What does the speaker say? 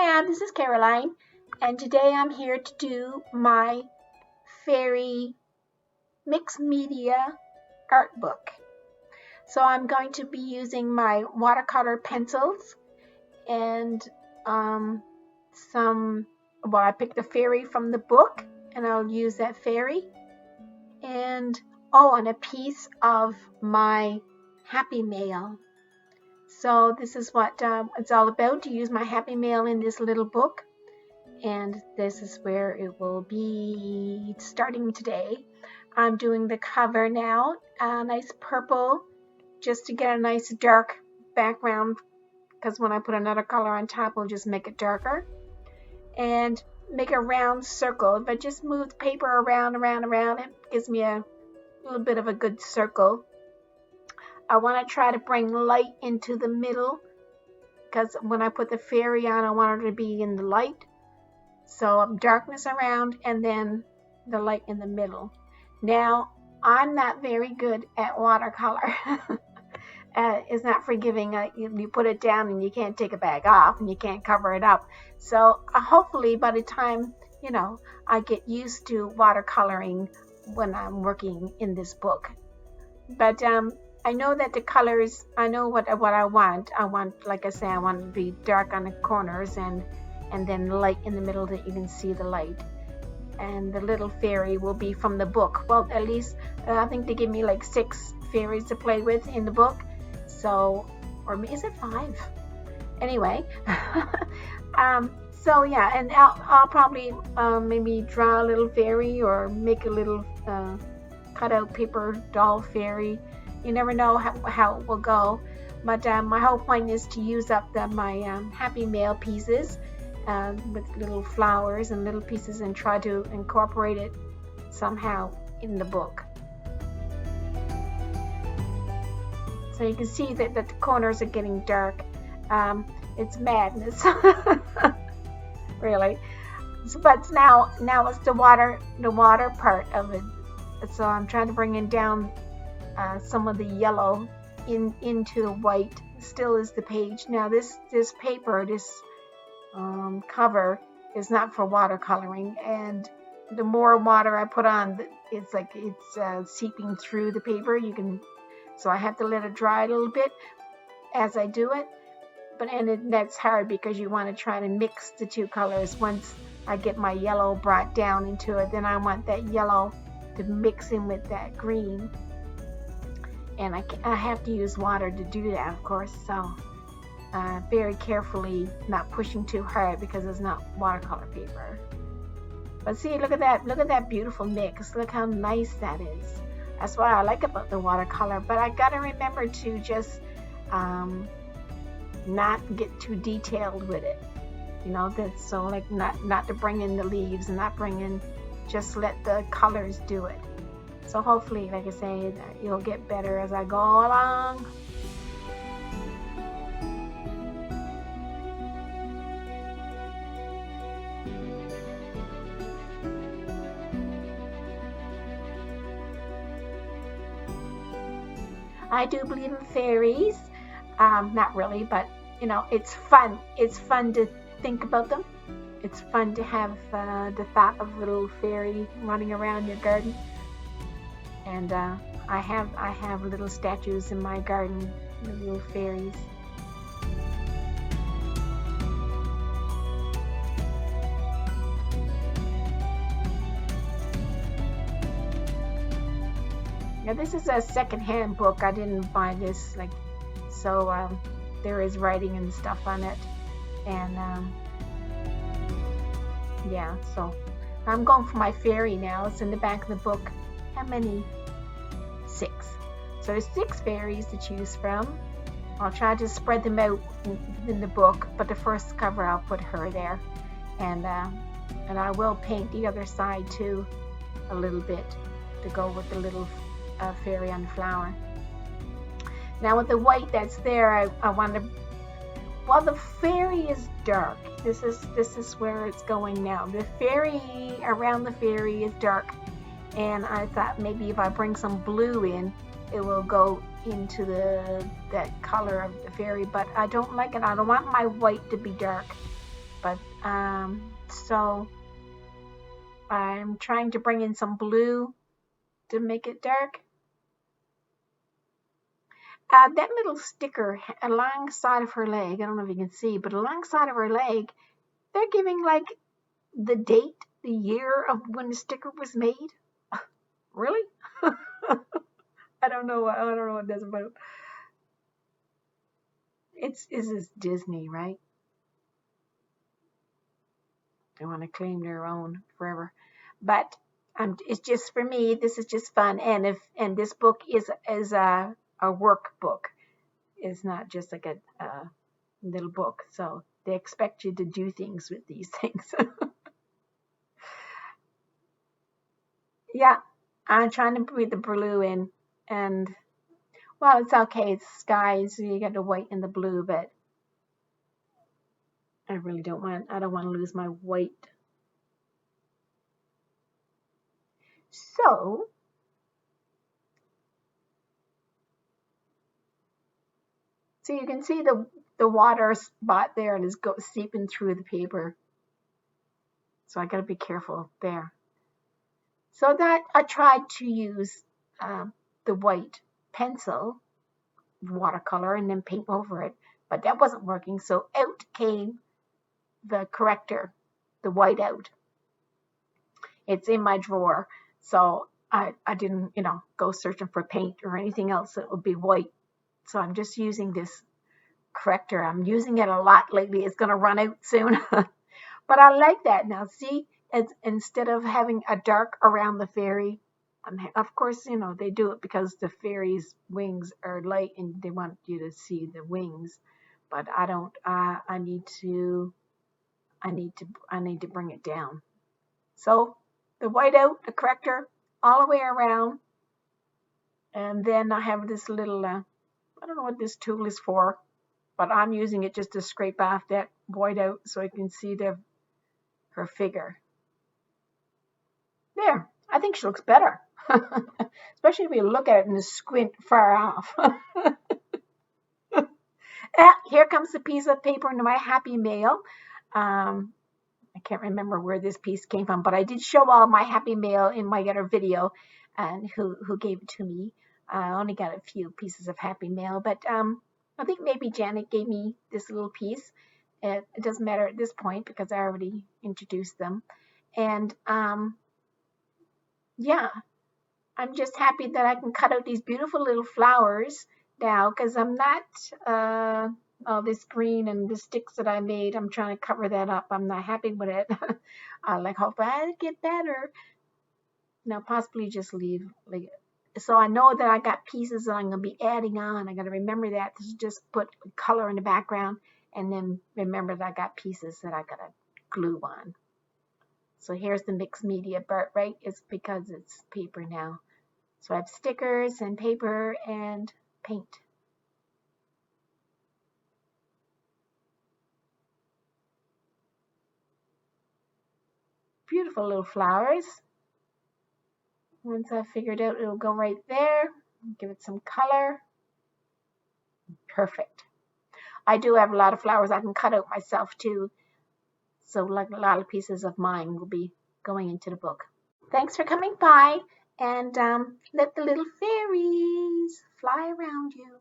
Hi, this is Caroline, and today I'm here to do my fairy mixed media art book. So I'm going to be using my watercolor pencils and I picked a fairy from the book, and I'll use that fairy. And a piece of my happy mail. So this is what it's all about, to use my happy mail in this little book. And this is where it will be starting today. I'm doing the cover now, a nice purple, just to get a nice dark background, because when I put another color on top, it'll just make it darker. And make a round circle. If I just move the paper around, it gives me a little bit of a good circle. I want to try to bring light into the middle, because when I put the fairy on, I want her to be in the light. So darkness around and then the light in the middle. Now, I'm not very good at watercolor. It's not forgiving. You put it down and you can't take it back off, and you can't cover it up. So hopefully by the time, I get used to watercoloring when I'm working in this book. But I know that the colors, I know what I want. I want, like I say, I want it to be dark on the corners and then light in the middle that you can see the light. And the little fairy will be from the book. Well, at least I think they give me like 6 fairies to play with in the book. So, or is it 5? Anyway, so yeah, and I'll probably maybe draw a little fairy or make a little cutout paper doll fairy. You never know how it will go. But my whole point is to use up my happy mail pieces with little flowers and little pieces, and try to incorporate it somehow in the book. So you can see that the corners are getting dark. It's madness, really. But now it's the water part of it. So I'm trying to bring down some of the yellow into the white. Still is the page. Now this paper, this cover is not for watercoloring, and the more water I put on, it's like it's seeping through the paper. So I have to let it dry a little bit as I do it. That's hard, because you want to try to mix the two colors. Once I get my yellow brought down into it, then I want that yellow to mix in with that green. And I have to use water to do that, of course. So very carefully, not pushing too hard, because it's not watercolor paper. But see, look at that beautiful mix. Look how nice that is. That's what I like about the watercolor. But I gotta remember to just not get too detailed with it. That's so, like, not to bring in the leaves, and not bring in, just let the colors do it. So hopefully, like I say, you'll get better as I go along. I do believe in fairies. Not really, but it's fun. It's fun to think about them. It's fun to have the thought of little fairy running around your garden. And I have little statues in my garden, the little fairies. Now this is a second-hand book. I didn't buy this, so there is writing and stuff on it, and yeah. So I'm going for my fairy now. It's in the back of the book. How many? 6. So there's 6 fairies to choose from. I'll try to spread them out in the book, but the first cover I'll put her there, and I will paint the other side too a little bit to go with the little fairy on the flower. Now with the white that's there, I want to. Well, the fairy is dark. This is where it's going now. The fairy around the fairy is dark. And I thought maybe if I bring some blue in, it will go into that color of the fairy. But I don't like it. I don't want my white to be dark. But so I'm trying to bring in some blue to make it dark. That little sticker alongside of her leg, I don't know if you can see, but alongside of her leg, they're giving like the date, the year of when the sticker was made. Really? I don't know. I don't know what that's about. This Disney, right? They want to claim their own forever, but it's just for me. This is just fun, and this book is a workbook. It's not just like a little book. So they expect you to do things with these things. Yeah, I'm trying to breathe the blue in, and well, it's okay. It's sky, so you got the white and the blue, but I really don't want. I don't want to lose my white. So you can see the water spot there, and it's seeping through the paper. So I got to be careful there. So that I tried to use the white pencil watercolor and then paint over it, but that wasn't working. So out came the corrector, the white out. It's in my drawer, so I didn't go searching for paint or anything else that would be white. So I'm just using this corrector. I'm using it a lot lately. It's going to run out soon. But I like that. Now see, instead of having a dark around the fairy, of course, they do it because the fairy's wings are light and they want you to see the wings. But I don't. I need to bring it down. So the whiteout, the corrector, all the way around, and then I have this little. I don't know what this tool is for, but I'm using it just to scrape off that whiteout so I can see her figure. There, I think she looks better. Especially if you look at it and squint far off. Here comes the piece of paper into my happy mail. I can't remember where this piece came from, but I did show all my happy mail in my other video and who gave it to me. I only got a few pieces of happy mail, but I think maybe Janet gave me this little piece. It doesn't matter at this point because I already introduced them. And yeah, I'm just happy that I can cut out these beautiful little flowers now because I'm not all this green and the sticks that I made. I'm trying to cover that up. I'm not happy with it. I hope I get better. Now possibly just leave so I know that I got pieces that I'm going to be adding on. I got to remember that to just put color in the background and then remember that I got pieces that I got to glue on. So here's the mixed media part, right? It's because it's paper now. So I have stickers and paper and paint. Beautiful little flowers. Once I've figured out, it'll go right there. Give it some color. Perfect. I do have a lot of flowers I can cut out myself too. So like a lot of pieces of mine will be going into the book. Thanks for coming by and let the little fairies fly around you.